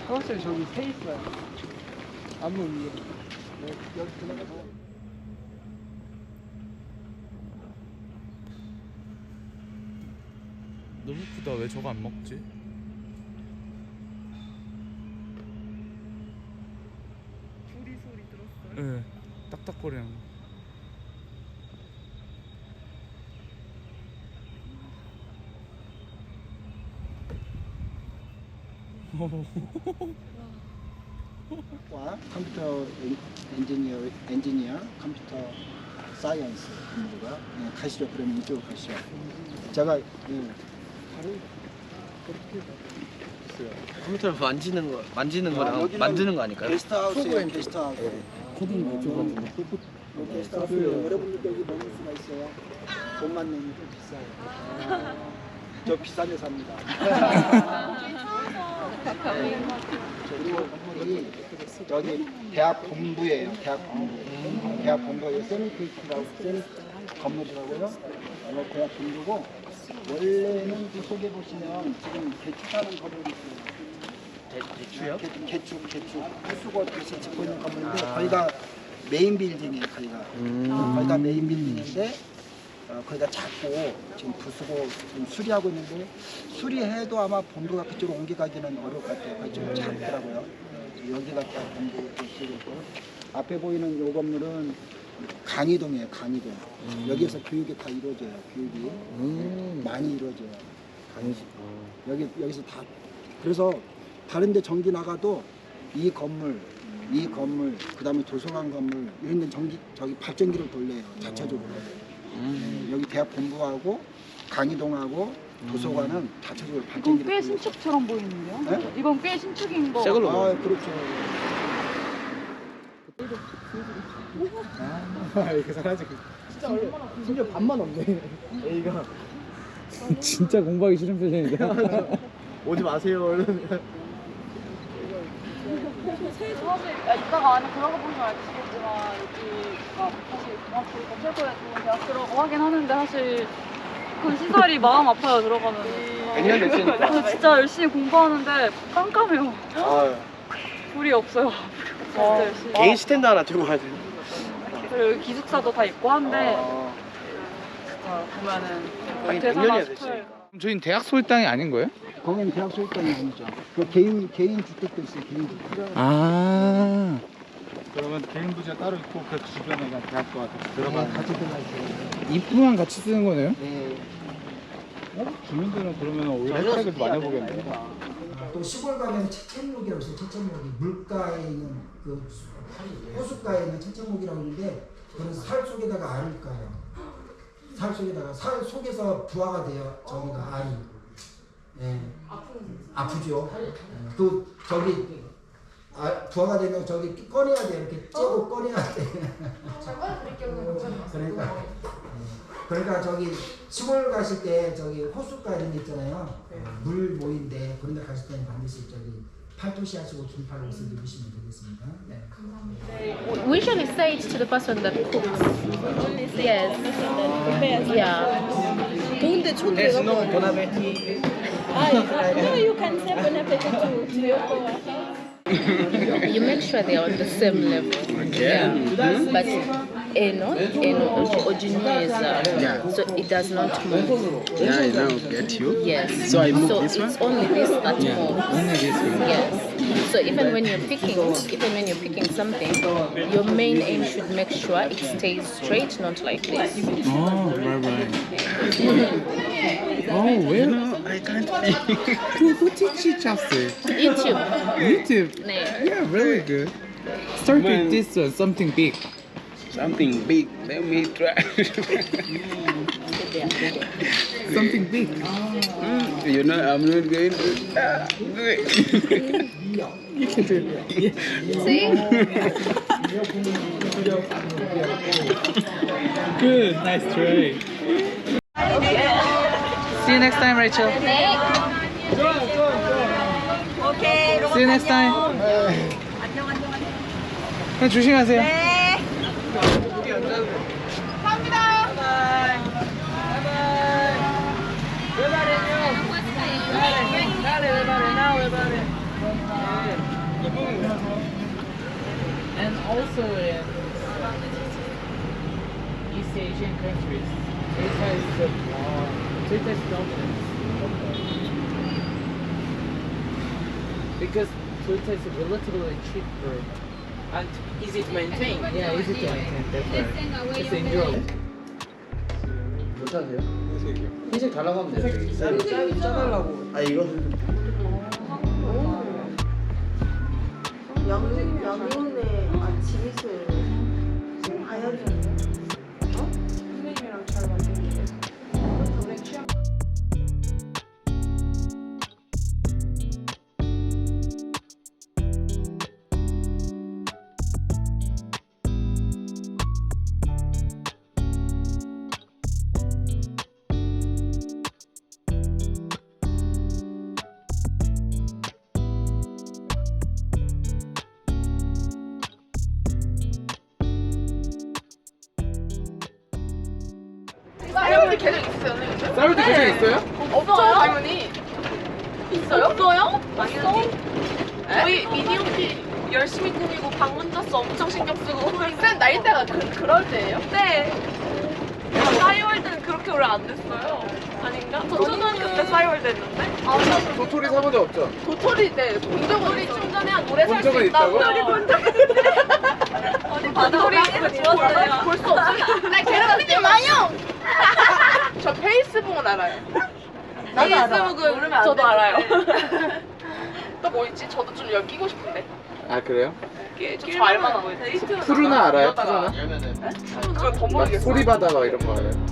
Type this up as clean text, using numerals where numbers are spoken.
확실히 저기 새 있어요. 안무 위에. 여기 들어가서. 너무 크다. 왜 저거 안 먹지? 부리 소리 들었어요? 네, 딱딱거리는 거. 와 컴퓨터 엔지니어 컴퓨터 사이언스 공부가 가시죠. 그러면 이쪽으로 가시죠. 제가 컴퓨터를 만지는 거랑 만드는 거 아닐까요? 게스트하우스예요. 게스트하우스. 코딩 이쪽가지고 게스트하우스. 여러분들 여기 머물 수가 있어요. 돈만 내면 좀 비싸요. 저 비싼 데 삽니다. 그리고 여기 대학 본부예요. 대학 본부에 세니테이트라고 건물이라고요. 대학 본부고 원래는 그 속에 보시면 지금 개축하는 건물이 있어요. 대추요? 개축 횟수고 대신 짓고 있는 건물인데 거기가 메인 빌딩이에요. 거기가 메인 빌딩인데 거기가 작고 지금 부수고 지금 수리하고 있는데 수리해도 아마 본부가 그쪽으로 옮겨가기는 어려울 것 같아요. 그쪽이 작더라고요. 여기가 딱 본부 쪽이고 앞에 보이는 요 건물은 강의동이에요. 강의동. 여기에서 교육이 다 이루어져요. 교육이 많이 이루어져요. 여기서 다 그래서 다른데 전기 나가도 이 건물 그다음에 도서관 건물 이런 데 저기 발전기를 돌려요. 자체적으로. 여기 대학 본부하고 강의동하고 도서관은 자체적으로 이건 발전기를 꽤 돌려요. 신축처럼 보이는데요? 네? 이건 꽤 신축인 거. 새 걸로 아, 그렇죠. 이렇게 사라지. 진짜 얼마나 심지어 반만 없네. A가. 진짜 공부하기 싫은 표정인데. 오지 마세요. 얼른. 이따가 안에 들어가 보면 알겠지만 여기가 사실 중학교가 최고의 좋은 대학교라고 하긴 하는데 사실 그 시설이 마음 아파요 들어가면. 백년 됐으니까. 저 진짜 열심히 공부하는데 깜깜해요. 아, 불이 없어요. 진짜 열심히. 개인 스탠드 하나 들고 가야 돼. 그리고 여기 기숙사도 다 있고 한데 아, 보면은 하긴 대사나 백년이야 스쿨. 그럼 저희는 대학 소유땅이 아닌 거예요? 거기는 대학 소유권이 아니죠. 그 개인 주택도 있어요. 개인 주택. 아. 그러면 개인 부지가 따로 있고 그 주변에 그냥 대학교가 들어가는 같이 들어가 있어요. 입구만 같이 쓰는 거네요? 네. 주민들은 그러면 오히려 혜택을 많이 보겠네요. 또 시골 가면 채채목이라고 있어요. 채채목이 물가에 있는 그 호숫가에 있는 채채목이라고 있는데 그건 살 속에다가 알을 까요. 살 속에다가 살 속에서 부화가 돼요. 저기가 알이. 예. 아프죠. 또 저기 부화가 되면 저기 꺼내야 돼. 이렇게 째고 꺼내야 돼. 그러니까 저기 시골 가실 때 저기 호숫가 이런 데 있잖아요. 물 모인데 그런 데 가실 때는 반드시 저기 팔토시 하시고 긴팔 옷을 입으시면 되겠습니다. 네. We usually say it to the person that cooks. Yes. Yeah. 좋은데 촌 There's no bonapetti. No, you can say bon appetit to your You make sure they are on the same level. Okay. Yeah. But Eno Ojineza. So it does not move. Yeah, I now get you. Yes. So I move so this it's one? only this that moves. Only this one. Yes. So even when you're picking something, your main aim should make sure it stays straight, not like this. Oh, right. Oh, where? No, I can't. Who teaches us it? YouTube. YouTube. 네. Yeah, very good. Start with this one, something big. Something big. Let me try. Something big. You know, I'm not going to do it. You can do it. See? Good, nice try. See you next time, Rachel. See you next time. 네, 조심하세요. 감사합니다. 바이바이. also in East Asian countries, Toyota is Toyota's dominance. Because Toyota is relatively cheaper. And easy to maintain. Yeah, easy to maintain. That's right. It's endurable. 괜찮으세요? 흰색 달라고 하면 돼요. 짜달라고. 아 이거? 양윤의 지미술 하얀 선생님이랑 잘 맞는데 싸이월드 계정 있어요, 선생님? 싸울 때 계정 있어요? 없죠, 당연히. 있어요? 없어요? 당연히. 저희 미디어피 열심히 꾸미고 방문자수 엄청 신경 쓰고 쌤 나이대가 그럴 때예요? 네. 싸이월드는 그렇게 오래 안 됐어요. 아닌가? 저 초등학교 때 싸이월드 했는데? 아, 도토리 사본 적 없죠? 도토리 네, 본적은 충전해야 오래 본 살 수 적은 있다고. 있다고? 본 적은 어디 반돌이 좋았어요. 볼 수 없어요. 나 괴롭히지 마요. 저 페이스북은 알아요. 페이스북은 저도 알아요. 또 뭐 있지? 저도 좀 여기 끼고 싶은데. 아 그래요? 저 알만한 거 있지? 푸르나 알아요? 푸르나? 그걸 더 모르겠어요. 소리바다 막 이런 거 알아요?